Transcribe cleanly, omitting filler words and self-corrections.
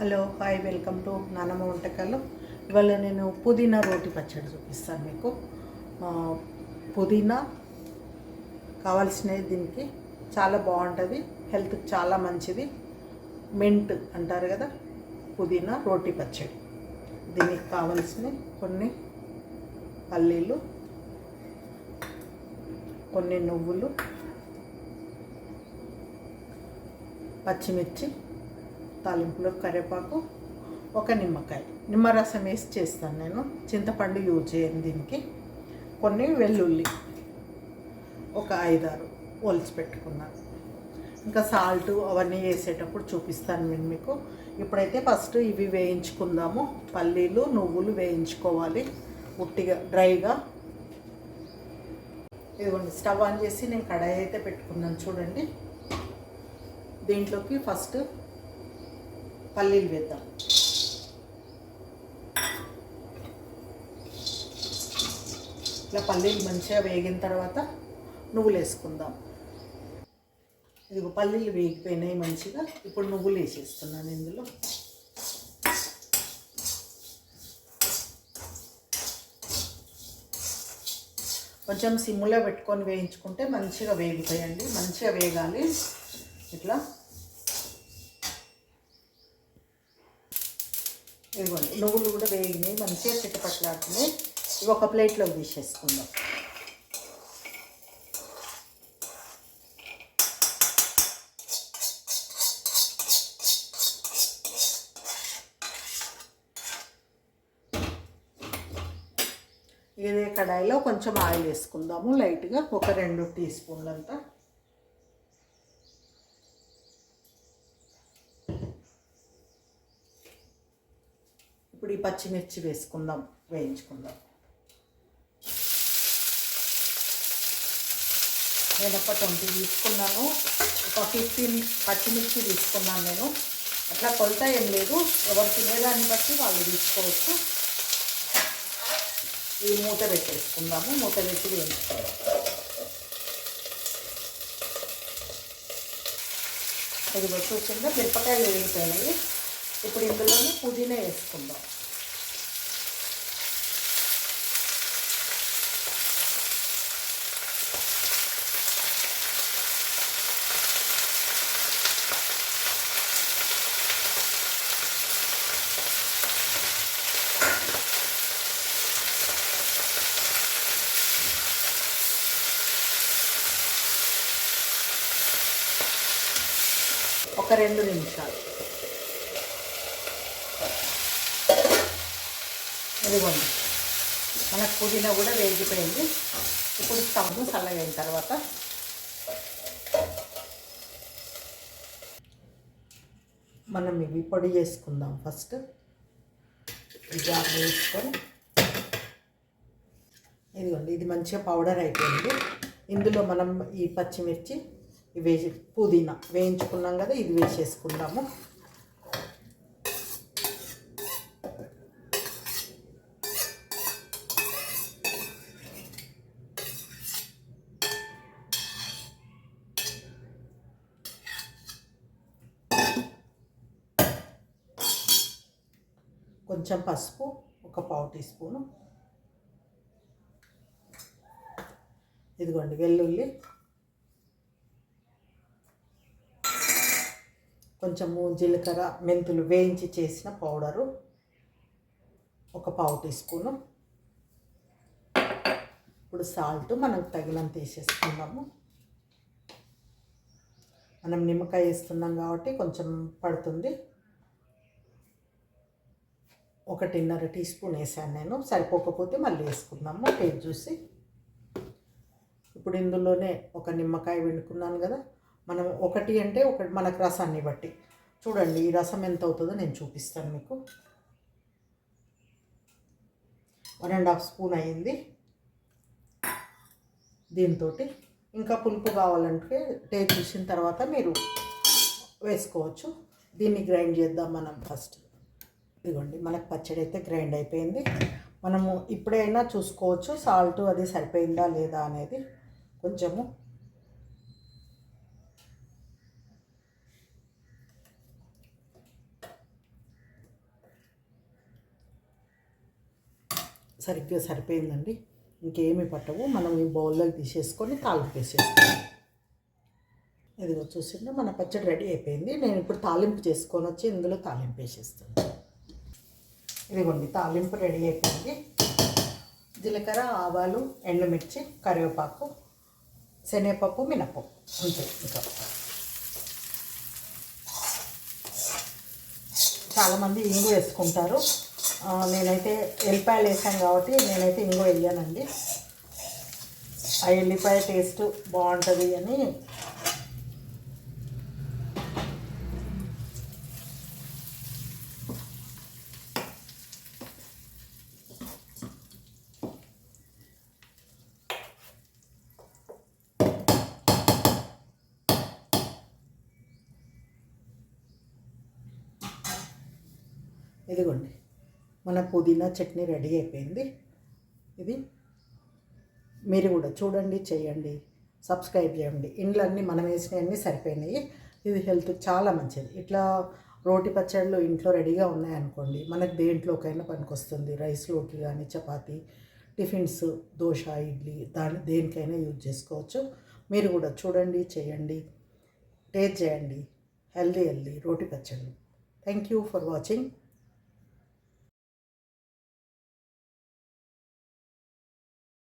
Hello hi welcome to నానమ్మ వంటకాలు. ఇవాళ నేను పుదీనా రోటి పచ్చడి చూపిస్తాను మీకు. పుదీనా కావాల్సినవి దీనికి చాలా బాగుంటుంది, హెల్త్కి చాలా మంచిది. మెంట్ అంటారు కదా, పుదీనా రోటి పచ్చడి. దీనికి కావాల్సినవి కొన్ని పల్లీలు, కొన్ని నువ్వులు, పచ్చిమిర్చి, తాలింపులో కరివేపాకు, ఒక నిమ్మకాయ, నిమ్మరసం వేసి చేస్తాను నేను. చింతపండు యూజ్ చేయను దీనికి. కొన్ని వెల్లుల్లి ఒక 5-6 ఒలిచి పెట్టుకున్నాను. ఇంకా సాల్ట్ అవన్నీ వేసేటప్పుడు చూపిస్తాను నేను మీకు. ఇప్పుడైతే ఫస్ట్ ఇవి వేయించుకుందాము. పల్లీలు నువ్వులు వేయించుకోవాలి ఉట్టిగా డ్రైగా. ఇదిగోండి, స్టవ్ ఆన్ చేసి నేను కడాయి అయితే పెట్టుకున్నాను చూడండి. దీంట్లోకి ఫస్ట్ పల్లీలు వేద్దాం. ఇట్లా పల్లీలు మంచిగా వేగిన తర్వాత నువ్వులు వేసుకుందాం. ఇదిగో పల్లీలు వేగిపోయినాయి మంచిగా. ఇప్పుడు నువ్వులు వేసేస్తున్నాను ఇందులో. కొంచెం సిమ్లో పెట్టుకొని వేయించుకుంటే మంచిగా వేగిపోయండి. మంచిగా వేగాలి ఇట్లా. ఇదిగోండి, నువ్వులు కూడా వేగినాయి, మంచిగా చిట్టపట్లాడుతున్నాయి. ఇవి ఒక ప్లేట్లో తీసేసుకుందాం. ఇదే కడాయిలో కొంచెం ఆయిల్ వేసుకుందాము లైట్గా, ఒక 2 టీ స్పూన్లంతా. ఇప్పుడు ఈ పచ్చిమిర్చి వేసుకుందాం, వేయించుకుందాం. నేను ఒక 20 తీసుకున్నాను, ఒక 15 పచ్చిమిర్చి తీసుకున్నాను నేను. అట్లా కొలత ఏం లేదు, ఎవరు తినేదాన్ని బట్టి వాళ్ళు తీసుకోవచ్చు. ఈ మూత పెట్టేసుకుందాము. మూత పెట్టి వేయించుకోవాలి. ఇది వచ్చేసిందా, మిరపకాయలు వేగిపోయినాయి. ఇప్పుడు ఇందులోనే పుదీనా వేసుకుందాం. ఒక 2 నిమిషాలు. ఇదిగోండి, మనకు పుదీనా కూడా వేగిపోయింది. ఇప్పుడు స్టవ్ చల్లగైన తర్వాత మనం ఇవి పొడి చేసుకుందాం. ఫస్ట్ ఈ జార్ వేసుకొని, ఇదిగోండి, ఇది మంచిగా పౌడర్ అయిపోయింది. ఇందులో మనం ఈ పచ్చిమిర్చి వేసి పుదీనా వేయించుకున్నాం కదా, ఇది వేసేసుకుందాము. కొంచెం పసుపు, ఒక 1/4 టీ స్పూను. ఇదిగోండి, వెల్లుల్లి, కొంచెము జీలకర్ర, మెంతులు వేయించి చేసిన పౌడరు ఒక 1/4 టీ స్పూను. ఇప్పుడు సాల్ట్ మనకు తగినంత వేసేసుకున్నాము. మనం నిమ్మకాయ వేస్తున్నాం కాబట్టి కొంచెం పడుతుంది. 1.5 టీ స్పూన్ వేసాను నేను, సరిపోకపోతే మళ్ళీ వేసుకుందాము టేస్ట్ చూసి. ఇప్పుడు ఇందులోనే ఒక నిమ్మకాయ పిండుకున్నాను కదా. మనం ఒకటి అంటే ఒకటి మనకు రసాన్ని బట్టి చూడండి. ఈ రసం ఎంత అవుతుందో నేను చూపిస్తాను మీకు. 1.5 స్పూన్ అయ్యింది. దీంతో ఇంకా పులుపు కావాలంటే టేస్ట్ చూసిన తర్వాత మీరు వేసుకోవచ్చు. దీన్ని గ్రైండ్ చేద్దాం మనం ఫస్ట్. ఇదిగోండి, మనకు పచ్చడి అయితే గ్రైండ్ అయిపోయింది. మనము ఇప్పుడైనా చూసుకోవచ్చు సాల్ట్ అది సరిపోయిందా లేదా అనేది. కొంచెము సరిగ్గా సరిపోయిందండి. ఇంకేమీ పట్టవు. మనం ఈ బౌల్లోకి తీసేసుకొని తాలింపు వేసేసుకోవాలి. ఇదిగో చూసిందా మన పచ్చడి రెడీ అయిపోయింది. నేను ఇప్పుడు తాలింపు చేసుకొని వచ్చి ఇందులో తాలింపు వేసేస్తాను. ఇదిగోండి తాలింపు రెడీ అయిపోయింది. జీలకర్ర, ఆవాలు, ఎండుమిర్చి, కరివేపాకు, శనగపప్పు, మినపప్పు అంతే. ఇంకా చాలామంది ఇంగు వేసుకుంటారు. నేనైతే ఎల్లిపాయలు వేసాను కాబట్టి నేనైతే ఇంగు వేయనండి. ఆ ఎల్లిపాయ టేస్ట్ బాగుంటుంది అని. ఇదిగోండి మన పుదీనా చట్నీ రెడీ అయిపోయింది. ఇది మీరు కూడా చూడండి, చేయండి, సబ్స్క్రైబ్ చేయండి. ఇండ్లన్నీ మనం వేసినవన్నీ సరిపోయినాయి. ఇది హెల్త్కి చాలా మంచిది. ఇట్లా రోటి పచ్చళ్ళు ఇంట్లో రెడీగా ఉన్నాయనుకోండి, మనకు దేంట్లోకైనా పనికొస్తుంది. రైస్లోకి కానీ, చపాతీ, టిఫిన్స్, దోశ, ఇడ్లీ, దేనికైనా యూజ్ చేసుకోవచ్చు. మీరు కూడా చూడండి, చేయండి, టేస్ట్ చేయండి. హెల్దీ రోటి పచ్చళ్ళు. Thank you for watching.